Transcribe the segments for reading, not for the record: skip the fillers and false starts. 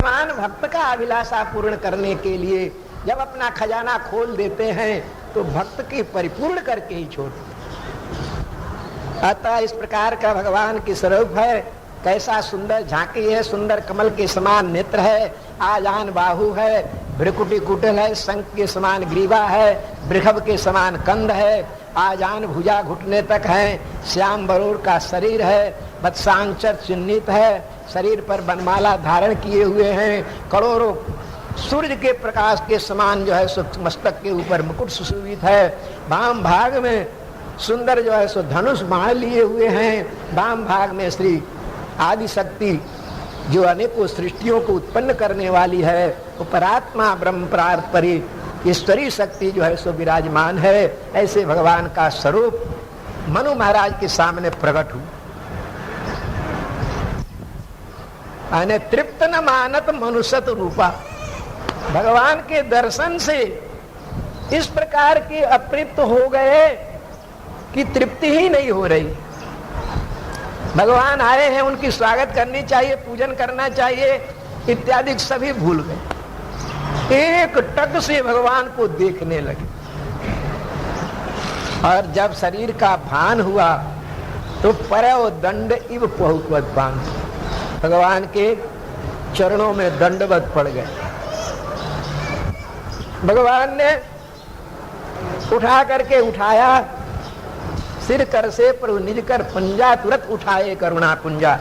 भगवान भक्त का अभिलाषा पूर्ण करने के लिए जब अपना खजाना खोल देते हैं तो भक्त की परिपूर्ण करके ही छोड़ते हैं। अतः इस प्रकार का भगवान की स्वरूप है। कैसा सुंदर झांकी है, सुंदर कमल के समान नेत्र है, आजान बाहु है, भ्रिकुटी कुटिल है, शंख के समान ग्रीवा है, वृषभ के समान कंध है, आजान भुजा घुटने तक है, श्याम बरूर का शरीर है, वत्सांचर चिन्हित है, शरीर पर बनमाला धारण किए हुए हैं, करोड़ों सूर्य के प्रकाश के समान जो है सो मस्तक के ऊपर मुकुट सुशोभित है, वाम भाग में सुंदर जो है सो धनुष बाण लिए हुए हैं, वाम भाग में श्री आदि शक्ति जो अनेकों सृष्टियों को उत्पन्न करने वाली है, उपरात्मा ब्रह्म परात्परी ईश्वरी शक्ति जो है सो विराजमान है। ऐसे भगवान का स्वरूप मनु महाराज के सामने प्रकट हुआ। अने तृप्त न मानत मनुष्यत रूपा, भगवान के दर्शन से इस प्रकार के अतृप्त हो गए कि तृप्ति ही नहीं हो रही। भगवान आए हैं, उनकी स्वागत करनी चाहिए, पूजन करना चाहिए इत्यादि सभी भूल गए। एक टक से भगवान को देखने लगे और जब शरीर का भान हुआ तो परव दंड इव पहुवत बांध, भगवान के चरणों में दंडवत पड़ गए। भगवान ने उठा करके उठाया, सिर कर से प्रभु निज कर पंजा तुरंत उठाए करुणा पुंजा।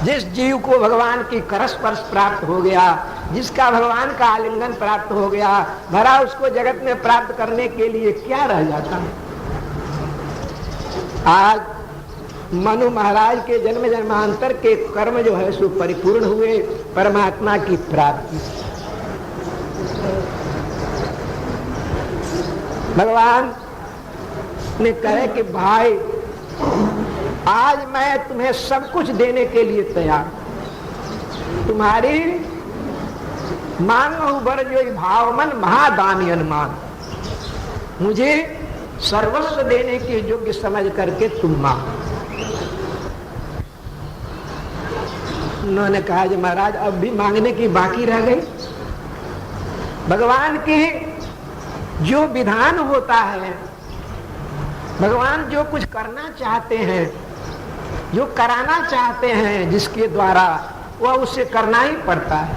जिस जीव को भगवान की करस्पर्श प्राप्त हो गया, जिसका भगवान का आलिंगन प्राप्त हो गया, भरा उसको जगत में प्राप्त करने के लिए क्या रह जाता है। आज मनु महाराज के जन्म जन्मांतर के कर्म जो है सो परिपूर्ण हुए परमात्मा की प्राप्ति। भगवान ने कहे कि भाई आज मैं तुम्हें सब कुछ देने के लिए तैयार, तुम्हारी मांगो बर जो भावमन महादानी अनुमान, मुझे सर्वस्व देने के योग्य समझ करके तुम मांगो। उन्होंने कहा जी महाराज अब भी मांगने की बाकी रह गई। भगवान की जो विधान होता है, भगवान जो कुछ करना चाहते हैं, जो कराना चाहते हैं जिसके द्वारा, वह उसे करना ही पड़ता है।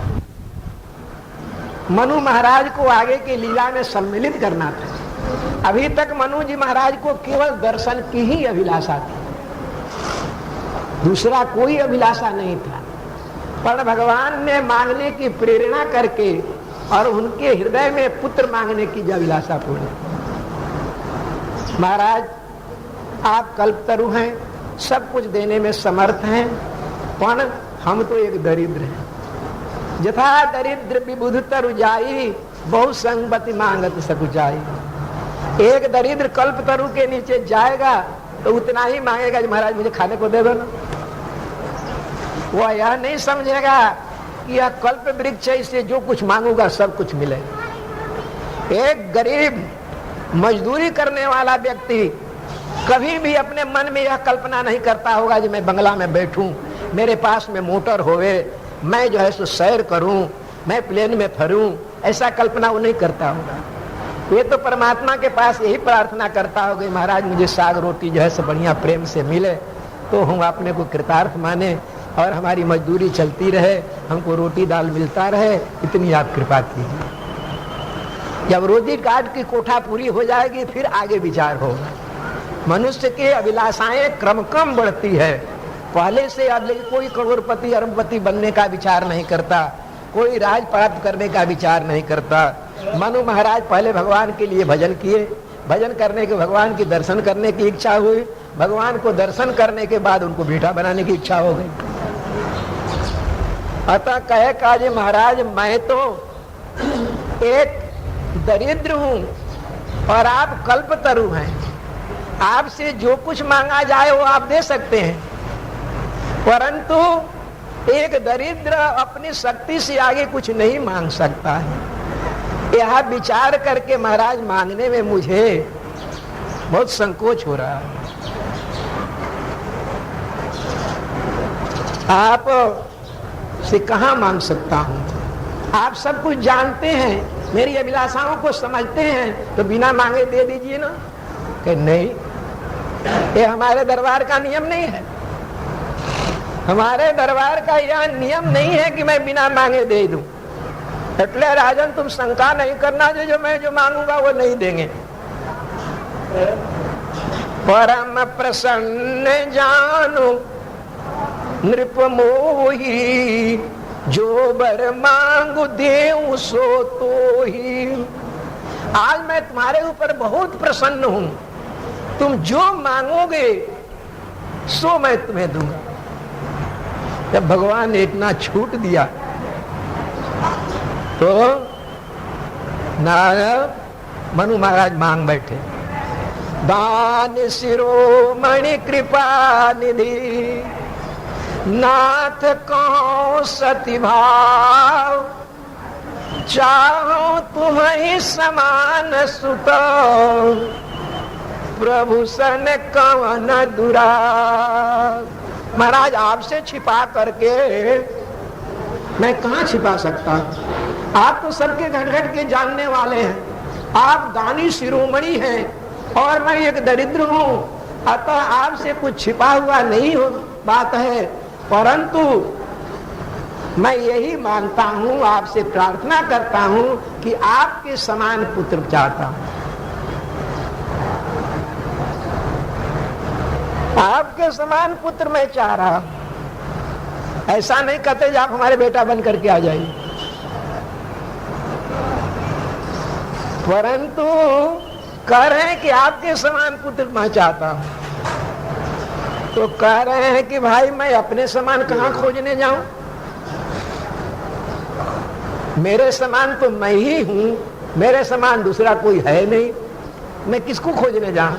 मनु महाराज को आगे की लीला में सम्मिलित करना था। अभी तक मनु जी महाराज को केवल दर्शन की ही अभिलाषा थी, दूसरा कोई अभिलाषा नहीं था। पर भगवान ने मांगने की प्रेरणा करके और उनके हृदय में पुत्र मांगने की जो अभिलाषा पूर्ण। महाराज आप कल्पतरु हैं, सब कुछ देने में समर्थ हैं, पर हम तो एक दरिद्र हैं। यथा दरिद्र विबुध तरु जाई, बहु संगति मांगत सकुचाई। एक दरिद्र कल्पतरु के नीचे जाएगा तो उतना ही मांगेगा कि महाराज मुझे खाने को दे दो ना। वह यह नहीं समझेगा कि यह कल्प वृक्ष है, इससे जो कुछ मांगूंगा सब कुछ मिलेगा। एक गरीब मजदूरी करने वाला व्यक्ति कभी भी अपने मन में यह कल्पना नहीं करता होगा कि मैं बंगला में बैठूं, मेरे पास में मोटर होवे, मैं जो है सो सैर करूं, मैं प्लेन में फरूं, ऐसा कल्पना वो नहीं करता होगा। ये तो परमात्मा के पास यही प्रार्थना करता होगा महाराज मुझे साग रोटी जो है सो बढ़िया प्रेम से मिले तो हम अपने को कृतार्थ माने और हमारी मजदूरी चलती रहे, हमको रोटी दाल मिलता रहे, इतनी आप कृपा कीजिए। जब रोजी काट की कोठा पूरी हो जाएगी फिर आगे विचार होगा। मनुष्य के अभिलाषाएं क्रम बढ़ती है। पहले से कोई करोड़पति अरबपति बनने का विचार नहीं करता, कोई राज प्राप्त करने का विचार नहीं करता। मनु महाराज पहले भगवान के लिए भजन किए, भजन करने के भगवान की दर्शन करने की इच्छा हुई, भगवान को दर्शन करने के बाद उनको बेटा बनाने की इच्छा हो गई। अतः कहे काजे महाराज मैं तो एक दरिद्र हूं और आप कल्पतरु हैं, आपसे जो कुछ मांगा जाए वो आप दे सकते हैं, परंतु एक दरिद्र अपनी शक्ति से आगे कुछ नहीं मांग सकता है। यह विचार करके महाराज मांगने में मुझे बहुत संकोच हो रहा है। आप से कहां मांग सकता हूं, आप सब कुछ जानते हैं, मेरी अभिलाषाओं को समझते हैं, तो बिना मांगे दे दीजिए ना। कि नहीं, ये हमारे दरबार का नियम नहीं है। हमारे दरबार का यह नियम नहीं है कि मैं बिना मांगे दे दूं। એટલે राजन तुम शंका नहीं करना, जो मैं जो मांगूंगा वो नहीं देंगे। परम प्रसन्न जानो नृप मोही, जो बर मांगू देऊं सो तो ही। आज मैं तुम्हारे ऊपर बहुत प्रसन्न हूं, तुम जो मांगोगे सो मैं तुम्हें दूंगा। जब भगवान ने इतना छूट दिया तो नारद मनु महाराज मांग बैठे। दान शिरोमणि कृपा निधि, नाथ कहो सति भाव, चाहो तुम्हें समान सुत, प्रभु सन कवन दुरा। महाराज आपसे छिपा करके मैं कहाँ छिपा सकता हूँ? आप तो सबके घट घट के जानने वाले हैं। आप दानी शिरोमणि हैं और मैं एक दरिद्र हूँ, अतः आपसे कुछ छिपा हुआ नहीं हो बात है। परंतु मैं यही मानता हूँ, आपसे प्रार्थना करता हूँ कि आपके समान पुत्र चाहता हूँ। आपके समान पुत्र मैं चाह रहा हूं। ऐसा नहीं कहते कि आप हमारे बेटा बन करके आ जाइए, परंतु कह रहे हैं कि आपके समान पुत्र मैं चाहता हूं। तो कह रहे हैं कि भाई मैं अपने समान कहां खोजने जाऊं? मेरे समान तो मैं ही हूं, मेरे समान दूसरा कोई है नहीं, मैं किसको खोजने जाऊं?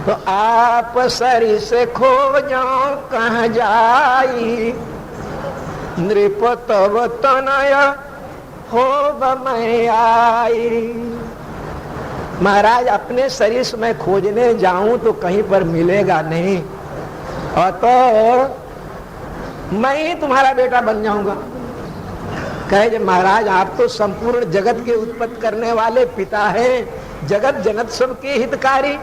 तो आप सरी से खोजो कहाँ जाई, नृप तब तनय हो मैं आई। महाराज अपने शरीर से मैं खोजने जाऊं तो कहीं पर मिलेगा नहीं, और तो मैं ही तुम्हारा बेटा बन जाऊंगा। कहे महाराज आप तो संपूर्ण जगत के उत्पत्ति करने वाले पिता हैं, जगत जनत सबके हितकारी,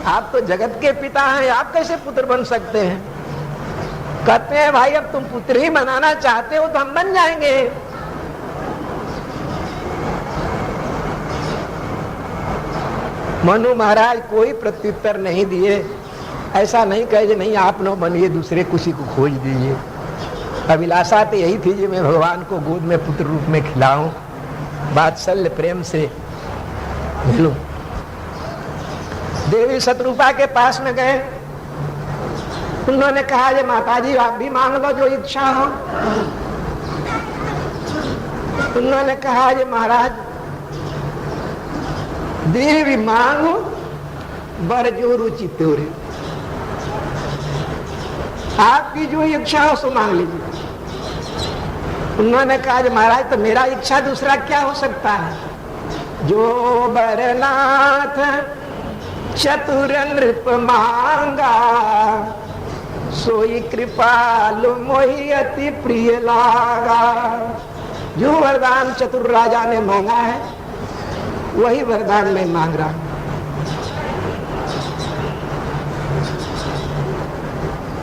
आप तो जगत के पिता हैं, आप कैसे पुत्र बन सकते हैं? कहते हैं भाई अब तुम पुत्र ही बनाना चाहते हो तो हम बन जाएंगे। मनु महाराज कोई प्रत्युत्तर नहीं दिए। ऐसा नहीं कहे नहीं आप न बनिए, दूसरे किसी को खोज दीजिए। अभिलाषा तो यही थी कि मैं भगवान को गोद में पुत्र रूप में खिलाऊं, वात्सल्य प्रेम से मिलूं। देवी शत्रुपा के पास में गए, उन्होंने कहा ये माताजी आप भी मांग लो जो इच्छा हो। उन्होंने कहा ये महाराज देवी मांगो बर जो रुचि त्योरे, आपकी जो इच्छा हो सो मांग लीजिए। उन्होंने कहा महाराज तो मेरा इच्छा दूसरा क्या हो सकता है? जो बरनाथ चतुर नृप मांगा, सोई कृपालु मोहि अति प्रिय लागा। जो वरदान चतुर राजा ने मांगा है वही वरदान मैं मांग रहा हूं।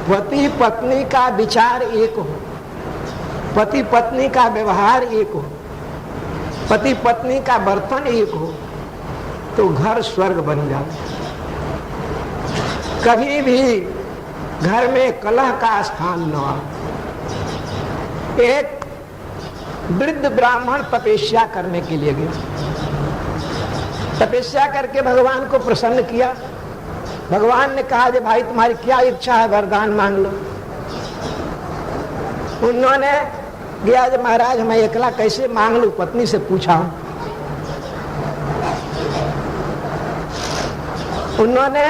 पति पत्नी का विचार एक हो, पति पत्नी का व्यवहार एक हो, पति पत्नी का बर्तन एक हो तो घर स्वर्ग बन जाए। कभी भी घर में कलह का स्थान न हो। एक वृद्ध ब्राह्मण तपस्या करने के लिए गया, तपस्या करके भगवान को प्रसन्न किया। भगवान ने कहा कि भाई तुम्हारी क्या इच्छा है, वरदान मांग लो। उन्होंने गया कि महाराज मैं एकला कैसे मांग लूं, पत्नी से पूछा। उन्होंने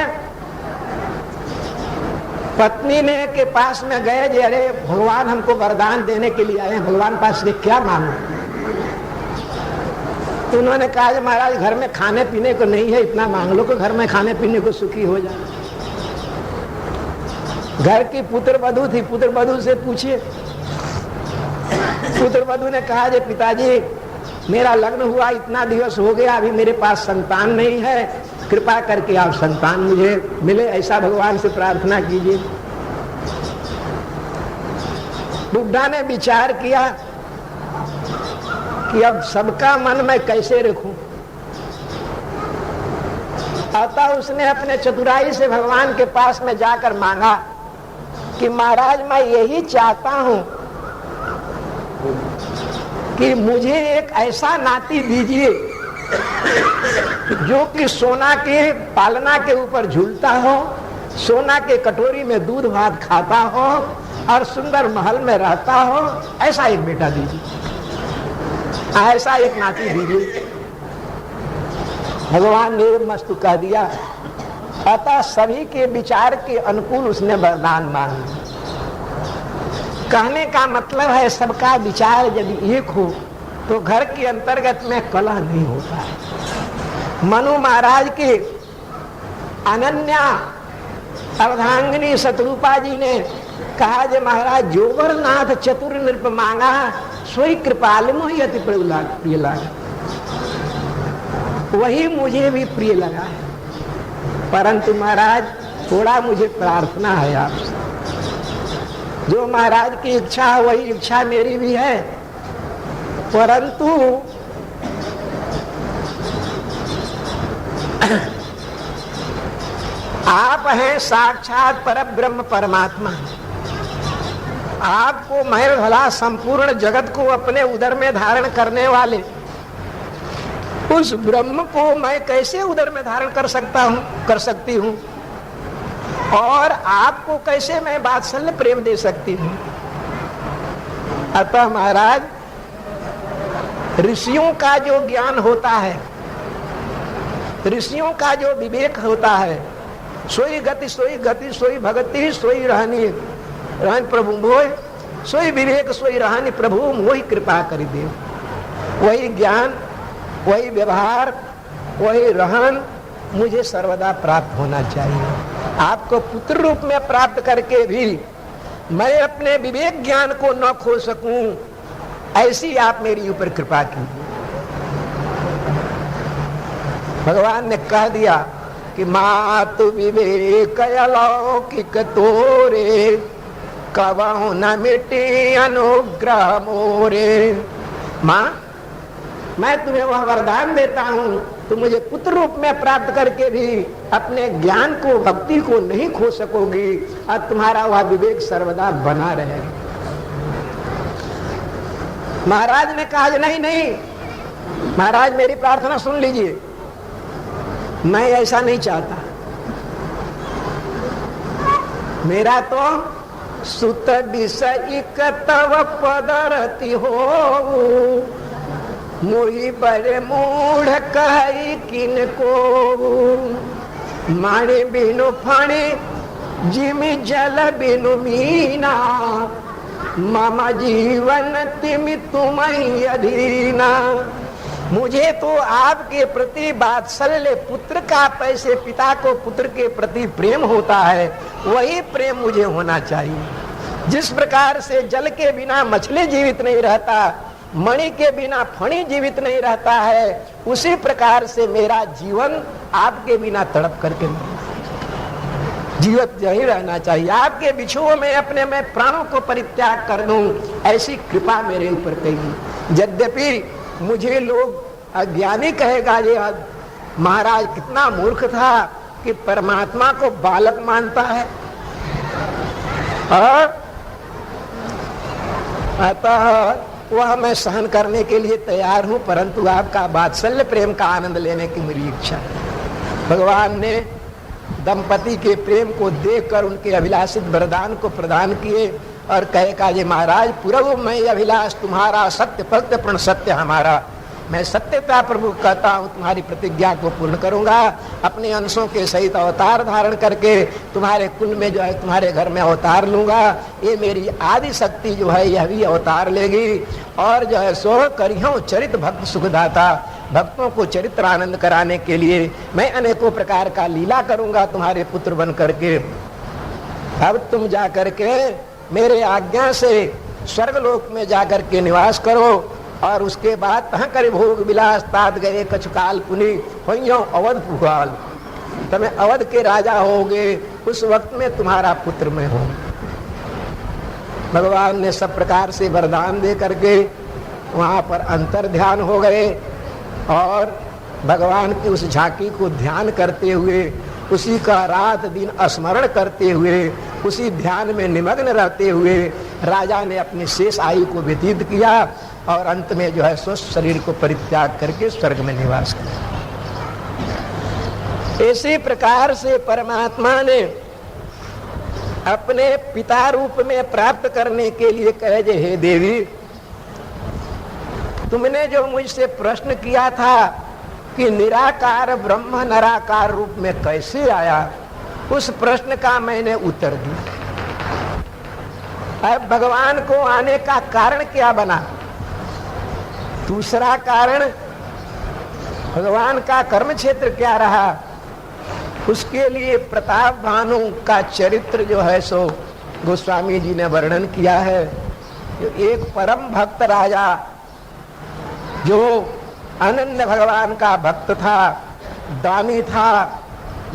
पत्नी ने के पास में गए जी अरे भगवान हमको वरदान देने के लिए आए हैं, भगवान पास से क्या मांगू? तो उन्होंने कहा कि महाराज घर में खाने पीने को नहीं है, इतना मांग लो कि घर में खाने पीने को सुखी हो जाए। घर की पुत्र वधू थी, पुत्र वधू से पूछिए पुत्र वधू ने कहा, जे पिताजी मेरा लग्न हुआ इतना दिवस हो गया, अभी मेरे पास संतान नहीं है, कृपा करके आप संतान मुझे मिले, ऐसा भगवान से प्रार्थना कीजिए। बुढ़ा ने विचार किया कि अब सबका मन मैं कैसे रखूं। अतः उसने अपने चतुराई से भगवान के पास में जाकर मांगा कि महाराज मैं यही चाहता हूं कि मुझे एक ऐसा नाती दीजिए जो कि सोना के पालना के ऊपर झूलता हो, सोना के कटोरी में दूध भात खाता हो और सुंदर महल में रहता हो, ऐसा एक बेटा दीजिए, ऐसा एक नाती दीजिए। भगवान ने मस्तु कह दिया। अतः सभी के विचार के अनुकूल उसने वरदान मांगा। कहने का मतलब है सबका विचार यदि एक हो तो घर के अंतर्गत में कलह नहीं होता है। मनु महाराज के अनन्या अर्धांगिनी शत्रुपा जी ने कहा, जे महाराज जोबरनाथ चतुर नृप मांगा, सोई कृपाल मोहि अति प्रिय लगा। वही मुझे भी प्रिय लगा है, परंतु महाराज थोड़ा मुझे प्रार्थना है आपसे। जो महाराज की इच्छा है वही इच्छा मेरी भी है, परंतु आप हैं साक्षात परब्रह्म परमात्मा। आपको मैं भला संपूर्ण जगत को अपने उदर में धारण करने वाले उस ब्रह्म को मैं कैसे उदर में धारण कर सकती हूँ, और आपको कैसे मैं वात्सल्य प्रेम दे सकती हूँ। अतः महाराज ऋषियों का जो ज्ञान होता है, ऋषियों का जो विवेक होता है, सोई गति सोई भगति सोई रहनी प्रभु मोह, सोई विवेक सोई रहनी प्रभु मोहि कृपा करि दे। वही ज्ञान, वही व्यवहार, वही रहन मुझे सर्वदा प्राप्त होना चाहिए। आपको पुत्र रूप में प्राप्त करके भी मैं अपने विवेक ज्ञान को न खो सकूं, ऐसी आप मेरी ऊपर कृपा कीजिए। भगवान ने कह दिया कि मातु विवेक अलौकिक तोरे, कबहु न मिटे अनुग्रह मोरे। माँ, मैं तुम्हें वह वरदान देता हूँ, तुम मुझे पुत्र रूप में प्राप्त करके भी अपने ज्ञान को, भक्ति को नहीं खो सकोगी, और तुम्हारा वह विवेक सर्वदा बना रहेगा। महाराज ने कहा, नहीं महाराज मेरी प्रार्थना सुन लीजिए, मैं ऐसा नहीं चाहता। मेरा तो सुत विषयिक तव पदरति हो, मोहि बड़े मूढ़ कहि किनको, माणे बिनु फाणे जिमि जल बिनु मीना, मम जीवन तिमि तुम्हि अधीना। मुझे तो आपके प्रति वात्सल्य, पुत्र का पैसे पिता को पुत्र के प्रति प्रेम होता है, वही प्रेम मुझे होना चाहिए। जिस प्रकार से जल के बिना मछली जीवित नहीं रहता, मणि के बिना फणी जीवित नहीं रहता है, उसी प्रकार से मेरा जीवन आपके बिना तड़प करके जीवित नहीं रहना चाहिए। आपके बिछुओं में अपने मैं प्राणों को परित्याग कर दूं, ऐसी कृपा मेरे ऊपर करिए। यद्यपि मुझे लोग अज्ञानी कहेगा, ये महाराज कितना मूर्ख था कि परमात्मा को बालक मानता है। और अतः वह मैं सहन करने के लिए तैयार हूं, परंतु आपका वात्सल्य प्रेम का आनंद लेने की मेरी इच्छा है। भगवान ने दंपति के प्रेम को देखकर उनके अभिलाषित वरदान को प्रदान किए और कहे का, ये महाराज पूर्व मैं अभिलाष तुम्हारा, सत्य भक्त प्रण सत्य हमारा। मैं सत्यता प्रभु कहता हूँ, तुम्हारी प्रतिज्ञा को पूर्ण करूंगा। अपने अंशों के सहित अवतार धारण करके तुम्हारे कुल में जो है तुम्हारे घर में अवतार लूंगा। ये मेरी आदि शक्ति जो है यह भी अवतार लेगी, और जो है सो करियों चरित भक्त सुखदाता, भक्तों को चरित्र आनंद कराने के लिए मैं अनेकों प्रकार का लीला करूंगा तुम्हारे पुत्र बन करके। अब तुम जा करके मेरे आज्ञा से स्वर्गलोक में जाकर के निवास करो और उसके बाद तह कर भोग विलास तात गए कछकाल पुनि हो अवध पुगाल, तुम्हें अवध के राजा होगे, उस वक्त में तुम्हारा पुत्र में हो। भगवान ने सब प्रकार से वरदान दे करके वहां पर अंतर ध्यान हो गए और भगवान की उस झांकी को ध्यान करते हुए, उसी का रात दिन स्मरण करते हुए, उसी ध्यान में निमग्न रहते हुए राजा ने अपनी शेष आयु को व्यतीत किया और अंत में जो है स्वस्थ शरीर को परित्याग करके स्वर्ग में निवास किया। इसी प्रकार से परमात्मा ने अपने पिता रूप में प्राप्त करने के लिए कहे जे हे देवी, तुमने जो मुझसे प्रश्न किया था कि निराकार ब्रह्म निराकार रूप में कैसे आया, उस प्रश्न का मैंने उत्तर दिया। अब भगवान को आने का कारण क्या बना? दूसरा कारण भगवान का कर्म क्षेत्र क्या रहा, उसके लिए प्रताप भानु का चरित्र जो है सो गोस्वामी जी ने वर्णन किया है। एक परम भक्त राजा जो अनन्य भगवान का भक्त था, दानी था,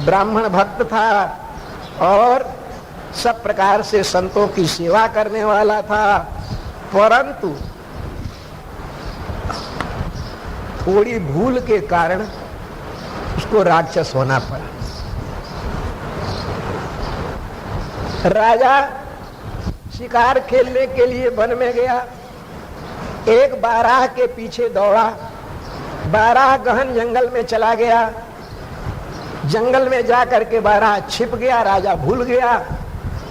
ब्राह्मण भक्त था और सब प्रकार से संतों की सेवा करने वाला था, परंतु थोड़ी भूल के कारण उसको राक्षस होना पड़ा। राजा शिकार खेलने के लिए वन में गया, एक बारह के पीछे दौड़ा, बारह गहन जंगल में चला गया, जंगल में जाकर के बारह छिप गया, राजा भूल गया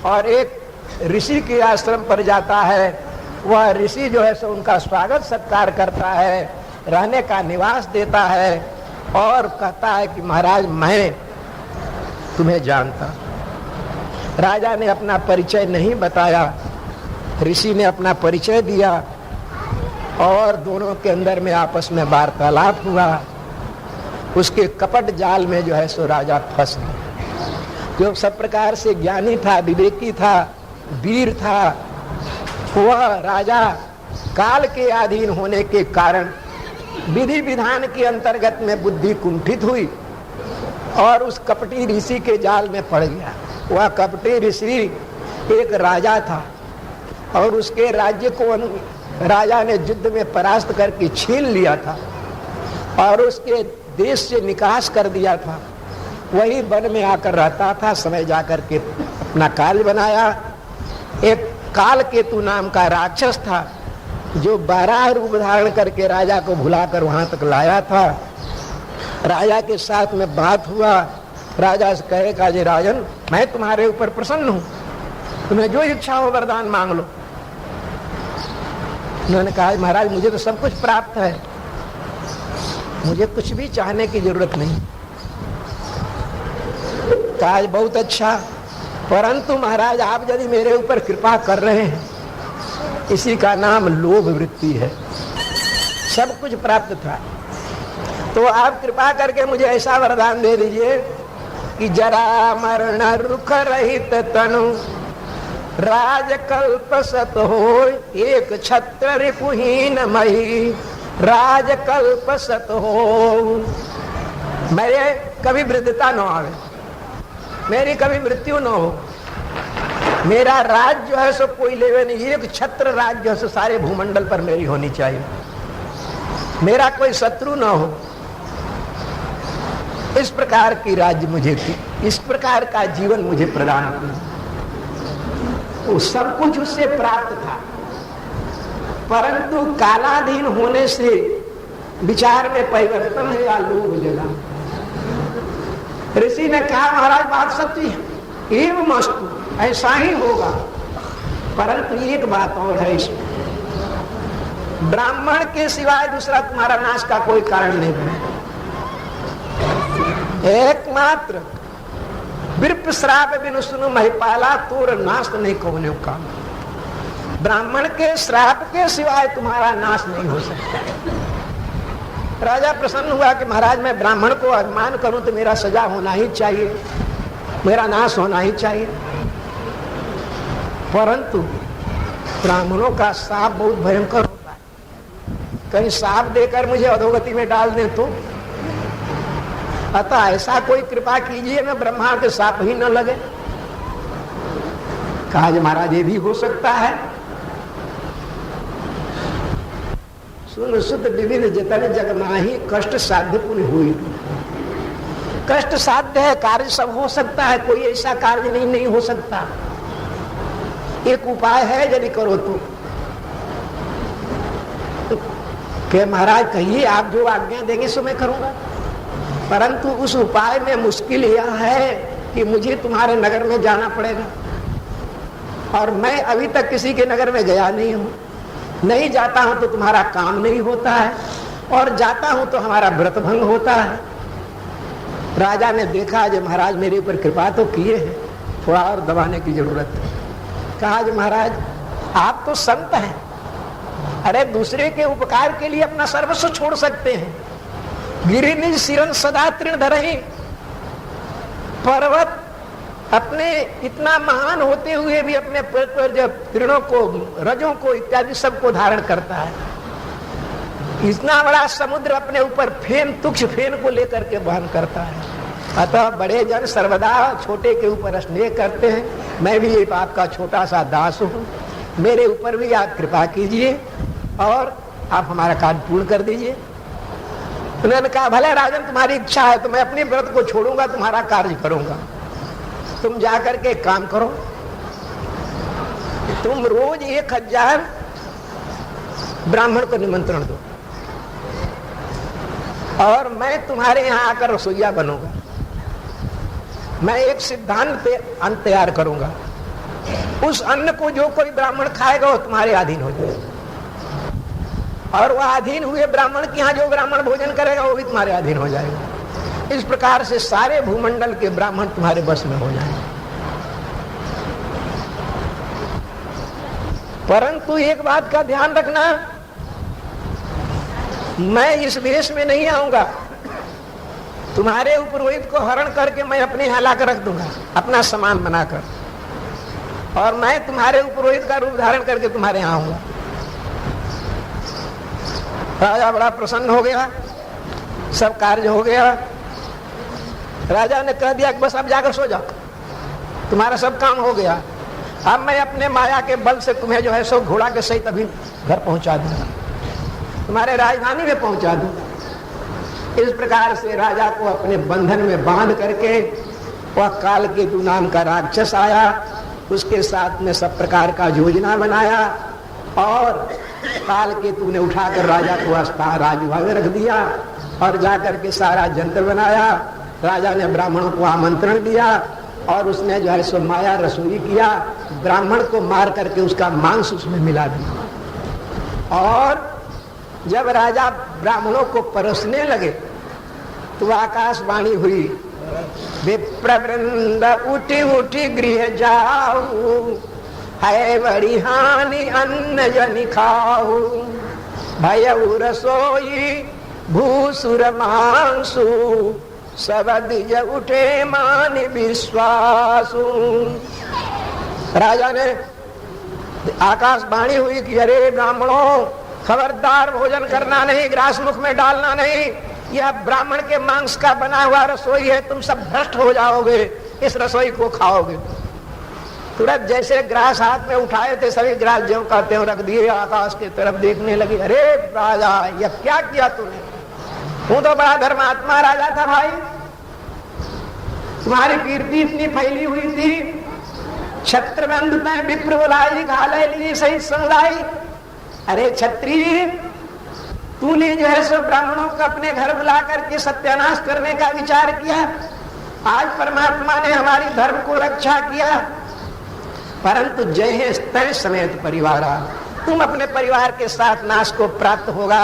और एक ऋषि के आश्रम पर जाता है। वह ऋषि जो है सो उनका स्वागत सत्कार करता है, रहने का निवास देता है और कहता है कि महाराज मैं तुम्हें जानता। राजा ने अपना परिचय नहीं बताया, ऋषि ने अपना परिचय दिया और दोनों के अंदर में आपस में वार्तालाप हुआ। उसके कपट जाल में जो है सो राजा फंस गया। जो सब प्रकार से ज्ञानी था, विवेकी था, वीर था, वह राजा काल के अधीन होने के कारण विधि विधान के अंतर्गत में बुद्धि कुंठित हुई और उस कपटी ऋषि के जाल में पड़ गया। वह कपटी ऋषि एक राजा था और उसके राज्य को राजा ने युद्ध में परास्त करके छीन लिया था और उसके देश से निकास कर दिया था। वही वन में आकर रहता था, समय जाकर के अपना काल बनाया। एक काल केतु नाम का राक्षस था जो 12 रूप धारण करके राजा को भुलाकर वहां तक लाया था। राजा के साथ में बात हुआ, राजा से कहेगा जी राजन मैं तुम्हारे ऊपर प्रसन्न हूं, तुम्हें जो इच्छा हो वरदान मांग लो। उन्होंने कहा महाराज मुझे तो सब कुछ प्राप्त है, मुझे कुछ भी चाहने की जरूरत नहीं। कहा बहुत अच्छा, परंतु महाराज आप यदि मेरे ऊपर कृपा कर रहे हैं, इसी का नाम लोभ वृत्ति है। सब कुछ प्राप्त था तो आप कृपा करके मुझे ऐसा वरदान दे दीजिए कि जरा मरण रुख रहित तनु राजकल्प सत हो, एक छत्र रिपुहीन मही राजकल्प सत हो। मेरे कभी वृद्धता न आवे, मेरी कभी मृत्यु न हो, मेरा राज जो है सो कोई लेवे नहीं, एक छत्र राज जो है सो सारे भूमंडल पर मेरी होनी चाहिए, मेरा कोई शत्रु न हो। इस प्रकार की राज्य मुझे थी, इस प्रकार का जीवन मुझे प्रदान किया। तो सब कुछ उससे प्राप्त था, परंतु कालाधीन होने से विचार में परिवर्तन है या लोभ जगा। ऋषि ने कहा महाराज बात सच्ची है, एवं अस्तु ऐसा ही होगा, परंतु एक बात और है इसमें, ब्राह्मण के सिवाय दूसरा तुम्हारा नाश का कोई कारण नहीं बने। एकमात्र विप्र श्राप बिनु सुनु महिपाला तोर नाश नहीं कहने का। ब्राह्मण के श्राप के सिवाय तुम्हारा नाश नहीं हो सकता। राजा प्रसन्न हुआ कि महाराज मैं ब्राह्मण को अपमान करूं तो मेरा सजा होना ही चाहिए, मेरा नाश होना ही चाहिए। परंतु ब्राह्मणों का साप बहुत भयंकर होता है, कहीं साप देकर मुझे अधोगति में डाल दे तो। अतः ऐसा कोई कृपा कीजिए ना ब्रह्मा के साप ही न लगे। कहा जी महाराज ये भी हो सकता है। सुन सुत विविध जतन जग माही कष्ट साध्य पुण्य हुई। कष्ट साध्य है, कार्य सब हो सकता है, कोई ऐसा कार्य नहीं हो सकता। एक उपाय है यदि करो तो कि महाराज कहिए आप जो आज्ञा देंगे सो मैं करूंगा, परंतु उस उपाय में मुश्किल यह है कि मुझे तुम्हारे नगर में जाना पड़ेगा और मैं अभी तक किसी के नगर में गया नहीं हूं। नहीं जाता हूं तो तुम्हारा काम नहीं होता है और जाता हूं तो हमारा व्रत भंग होता है। राजा ने देखा जो महाराज मेरे ऊपर कृपा तो किए हैं, थोड़ा और दबाने की जरूरत है। कहा जो महाराज आप तो संत हैं, अरे दूसरे के उपकार के लिए अपना सर्वस्व छोड़ सकते हैं। गिरि निज सिरन सदा तृण धरहि, पर्वत अपने इतना महान होते हुए भी अपने पर जब तृणों को, रजों को इत्यादि सबको धारण करता है। इतना बड़ा समुद्र अपने ऊपर फेन, तुक्ष फेन को लेकर के वहन करता है। अतः बड़े जन सर्वदा छोटे के ऊपर स्नेह करते हैं। मैं भी एक आपका छोटा सा दास हूँ, मेरे ऊपर भी आप कृपा कीजिए और आप हमारा कार्य पूर्ण कर दीजिए। उन्होंने कहा भले राजन तुम्हारी इच्छा है तो मैं अपने व्रत को छोड़ूंगा, तुम्हारा कार्य करूंगा। तुम जाकर के काम करो, तुम रोज 1000 ब्राह्मण को निमंत्रण दो और मैं तुम्हारे यहाँ आकर रसोईया बनूंगा। मैं एक सिद्धांत अन्न तैयार करूंगा, उस अन्न को जो कोई ब्राह्मण खाएगा वो तुम्हारे अधीन हो जाएगा और वह अधीन हुए ब्राह्मण के यहाँ जो ब्राह्मण भोजन करेगा वो भी तुम्हारे अधीन हो जाएगा। इस प्रकार से सारे भूमंडल के ब्राह्मण तुम्हारे बस में हो जाएंगे। परंतु एक बात का ध्यान रखना, मैं इस वेश में नहीं आऊंगा। तुम्हारे पुरोहित को हरण करके मैं अपने यहाँ लाकर रख दूंगा अपना सामान बनाकर, और मैं तुम्हारे पुरोहित का रूप धारण करके तुम्हारे यहाँ आऊंगा। राजा बड़ा प्रसन्न हो गया, सब कार्य हो गया। राजा ने कह दिया कि बस अब जाकर सो जाओ, तुम्हारा सब काम हो गया। अब मैं अपने माया के बल से तुम्हें जो है सो घोड़ा के सहित अभी घर पहुंचा दूंगा, तुम्हारे राजधानी में पहुंचा दूंगा। इस प्रकार से राजा को अपने बंधन में बांध करके वह कालकेतु नाम का राक्षस आया, उसके साथ में सब प्रकार का योजना बनाया और कालकेतु ने उठाकर राजा को राजभवन में रख दिया और जाकर के सारा जंत्र बनाया। राजा ने ब्राह्मणों को आमंत्रण दिया और उसने जो है सो माया रसोई किया, ब्राह्मण को मार करके उसका मांस उसमें मिला दिया। और जब राजा ब्राह्मणों को परोसने लगे तो आकाशवाणी हुई, विप्रवृंद उठी उठी गृह जाऊ, है बड़ी हानि अन्न जनि खाऊ, भयउ रसोई भूसुर मांसु, सब दिज उठे मान विश्वासु। राजा ने आकाशवाणी हुई कि अरे ब्राह्मणों, खबरदार भोजन करना नहीं, ग्रास मुख में डालना नहीं, यह ब्राह्मण के मांस का बना हुआ रसोई है, तुम सब भ्रष्ट हो जाओगे इस रसोई को खाओगे। तुरंत जैसे ग्रास हाथ में उठाए थे सभी ग्रास ज्यों का त्यों रख दिए, आकाश की तरफ देखने लगे। अरे राजा यह क्या किया तूने, तू तो बड़ा धर्मात्मा राजा था भाई, तुम्हारी कीर्ति इतनी फैली हुई थी, छत्रबंध में विप्र बुलाई घाले ली सही सुनलाई। अरे क्षत्रिय, तूने जो है सो ब्राह्मणों को अपने घर बुला करके सत्यानाश करने का विचार किया। आज परमात्मा ने हमारी धर्म को रक्षा किया, परंतु जय है तय समेत परिवार, तुम अपने परिवार के साथ नाश को प्राप्त होगा।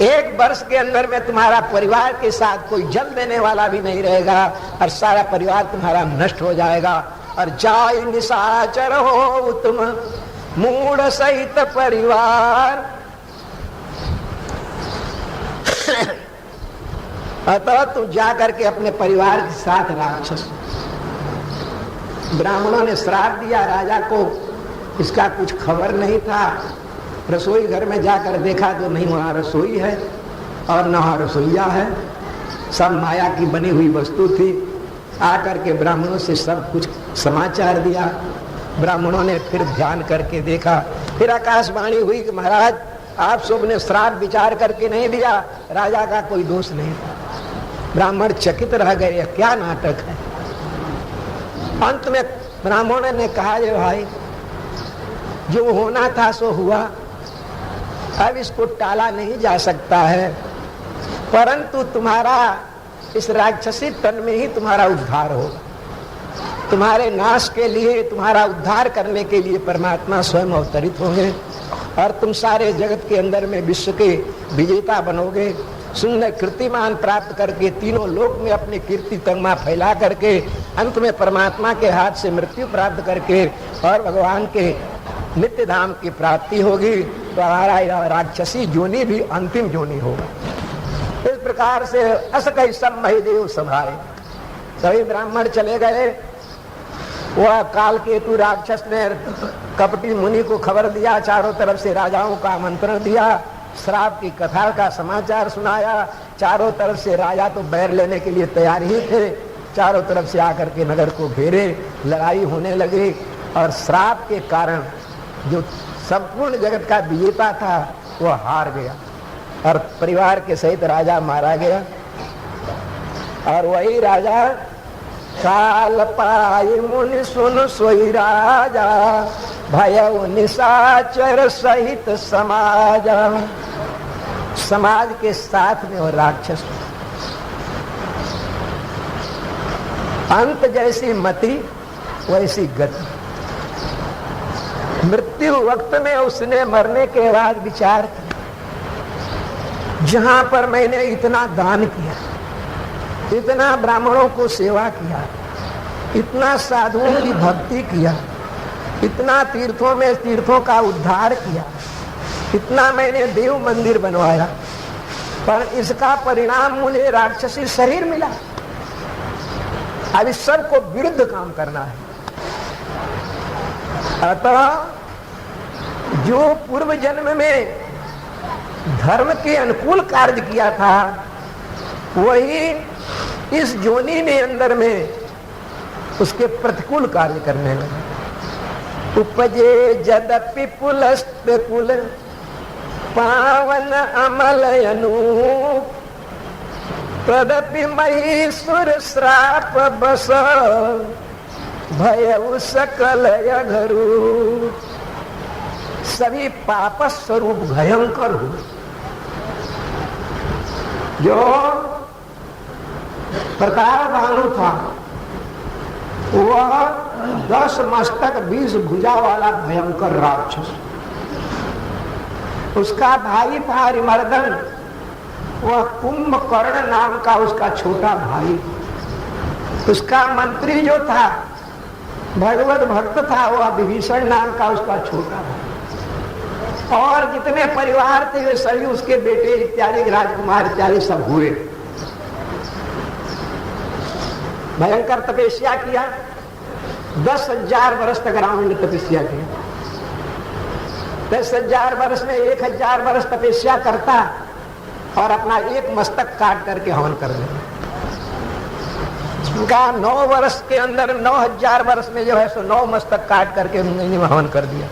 1 वर्ष के अंदर में तुम्हारा परिवार के साथ कोई जल देने वाला भी नहीं रहेगा और सारा परिवार तुम्हारा नष्ट हो जाएगा। और जाय निशाचर हो तुम मूढ़ सहित परिवार। अतः तू जा करके अपने परिवार के साथ राक्षस। ब्राह्मणों ने श्राप दिया राजा को इसका कुछ खबर नहीं था। रसोई घर में जाकर देखा तो नहीं वहाँ रसोई है और न वहाँ रसोईया है, सब माया की बनी हुई वस्तु थी। आकर के ब्राह्मणों से सब कुछ समाचार दिया। ब्राह्मणों ने फिर ध्यान करके देखा, फिर आकाशवाणी हुई कि महाराज आप सबने श्राप विचार करके नहीं दिया, राजा का कोई दोष नहीं था। ब्राह्मण चकित रह गए, क्या नाटक है। अंत में ब्राह्मणों ने कहा, जे भाई जो होना था सो हुआ, अब इसको टाला नहीं जा सकता है, परंतु तुम्हारा इस राक्षसी तन में ही तुम्हारा उद्धार होगा। तुम्हारे नाश के लिए, तुम्हारा उद्धार करने के लिए परमात्मा स्वयं अवतरित होंगे और तुम सारे जगत के अंदर में विश्व के विजेता बनोगे। सुंदर कीर्तिमान प्राप्त करके तीनों लोक में अपनी कीर्ति तगमा फैला करके अंत में परमात्मा के हाथ से मृत्यु प्राप्त करके और भगवान के नित्य धाम की प्राप्ति होगी। तो हमारा राक्षसी जोनी भी अंतिम जोनी होगा। इस प्रकार से अस कई सब महिदेव संभाले। सभी ब्राह्मण चले गए। वह काल केतु राक्षस ने कपटी मुनि को खबर दिया, चारों तरफ से राजाओं का आमंत्रण दिया, श्राप की कथा का समाचार सुनाया। चारों तरफ से राजा तो बैर लेने के लिए तैयार ही थे, चारों तरफ से आकर के नगर को घेरे, लड़ाई होने लगी और श्राप के कारण जो संपूर्ण जगत का विजेता था वह हार गया और परिवार के सहित राजा मारा गया। और वही राजा काल पाई मुनि सुन सोई राजा, भयउ निशाचर सहित समाज। समाज के साथ में वो राक्षस, अंत जैसी मति वैसी गति। मृत्यु वक्त में उसने मरने के बाद विचार किया, जहां पर मैंने इतना दान किया, इतना ब्राह्मणों को सेवा किया, इतना साधुओं की भक्ति किया, इतना तीर्थों में तीर्थों का उद्धार किया, इतना मैंने देव मंदिर बनवाया, पर इसका परिणाम मुझे राक्षसी शरीर मिला। अब इस सब को विरुद्ध काम करना है। अतः जो पूर्व जन्म में धर्म के अनुकूल कार्य किया था, वही इस जोनी ने अंदर में उसके प्रतिकूल कार्य करने लगे। उपजे जदपि पुलस्त कुल पावन अमल अनूप, तदपि महीसुर श्राप बस भयउ सकल यघरू। सभी पाप स्वरूप भयंकर हुए। जो प्रताप भानु था वह 10 मस्तक 20 भुजा वाला भयंकर राक्षस। उसका भाई था हरिमर्दन, वह कुंभकर्ण नाम का उसका छोटा भाई। उसका मंत्री जो था भगवत भक्त था, वह विभीषण नाम का उसका छोटा भाई। और जितने परिवार थे वे सभी उसके बेटे इत्यादि, राजकुमार इत्यादि सब हुए। भयंकर तपस्या किया, 10,000 वर्ष तक रावण ने तपस्या किया। 10,000 वर्ष में 1,000 वर्ष तपस्या करता और अपना एक मस्तक काट करके हवन कर देता। उनका 9 वर्ष के अंदर 9,000 वर्ष में जो है सो 9 मस्तक काट करके उन्होंने हवन कर दिया।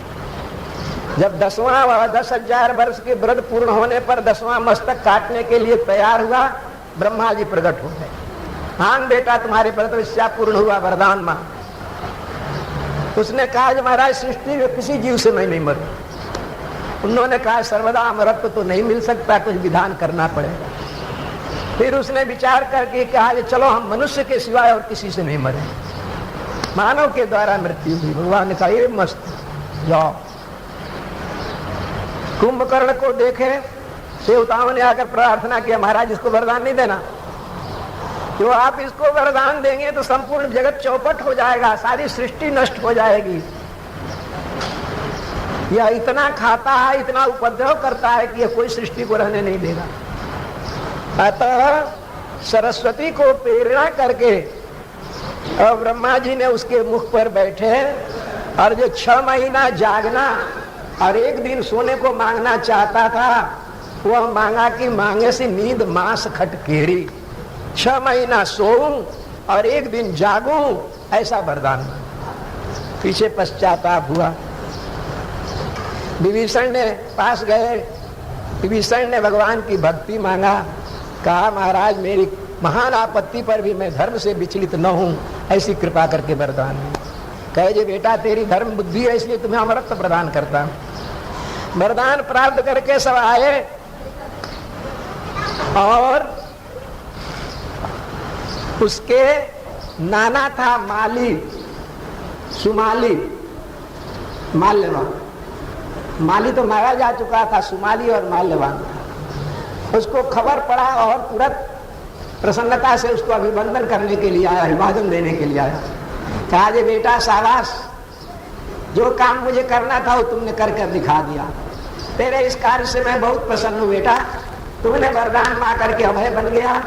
जब 10,000 वर्ष के व्रत पूर्ण होने पर 10वां मस्तक काटने के लिए तैयार हुआ, ब्रह्मा जी प्रकट हो गए। हाँ बेटा, तुम्हारे व्रत तपस्या पूर्ण हुआ, वरदान मां। उसने कहा, महाराज सृष्टि में किसी जीव से मैं नहीं मरूं। उन्होंने कहा, सर्वदा अमरत्व तो नहीं मिल सकता, कुछ विधान करना पड़ेगा। फिर उसने विचार करके कहा, चलो हम मनुष्य के सिवाय और किसी से नहीं मरे, मानव के द्वारा मृत्यु हुई। भगवान ने कहा, ये मस्त, जाओ। कुंभकर्ण को देखे, देवताओं ने आकर प्रार्थना किया, महाराज इसको वरदान नहीं देना, जो आप इसको वरदान देंगे तो संपूर्ण जगत चौपट हो जाएगा, सारी सृष्टि नष्ट हो जाएगी। यह इतना खाता है, इतना उपद्रव करता है कि यह कोई सृष्टि को रहने नहीं देगा। अतः सरस्वती को प्रेरणा करके और ब्रह्मा जी ने उसके मुख पर बैठे और जो 6 महीना जागना और एक दिन सोने को मांगना चाहता था, वह मांगा कि मांगे से नींद मांस खटकेरी। 6 महीना सोऊं और एक दिन जागूं, ऐसा वरदान। पीछे पश्चाताप हुआ। विभीषण ने पास गए, विभीषण ने भगवान की भक्ति मांगा, कहा महाराज मेरी महान आपत्ति पर भी मैं धर्म से विचलित न हूं, ऐसी कृपा करके वरदान। कहे जे बेटा तेरी धर्म बुद्धि है इसलिए तुम्हें अमरत्व प्रदान करता हूं। वरदान प्राप्त करके सब आए और उसके नाना था माली, सुमाली, माल्यवान। माली तो मारा जा चुका था, सुमाली और माल्यवान। उसको खबर पड़ा और तुरंत प्रसन्नता से उसको अभिवंदन करने के लिए आया, अभिवादन देने के लिए आया। कहा जे बेटा शाबाश, जो काम मुझे करना था वो तुमने करके दिखा दिया। तेरे इस कार्य से मैं बहुत प्रसन्न हूँ बेटा, तुमने वरदान मां करके अभय बन गया।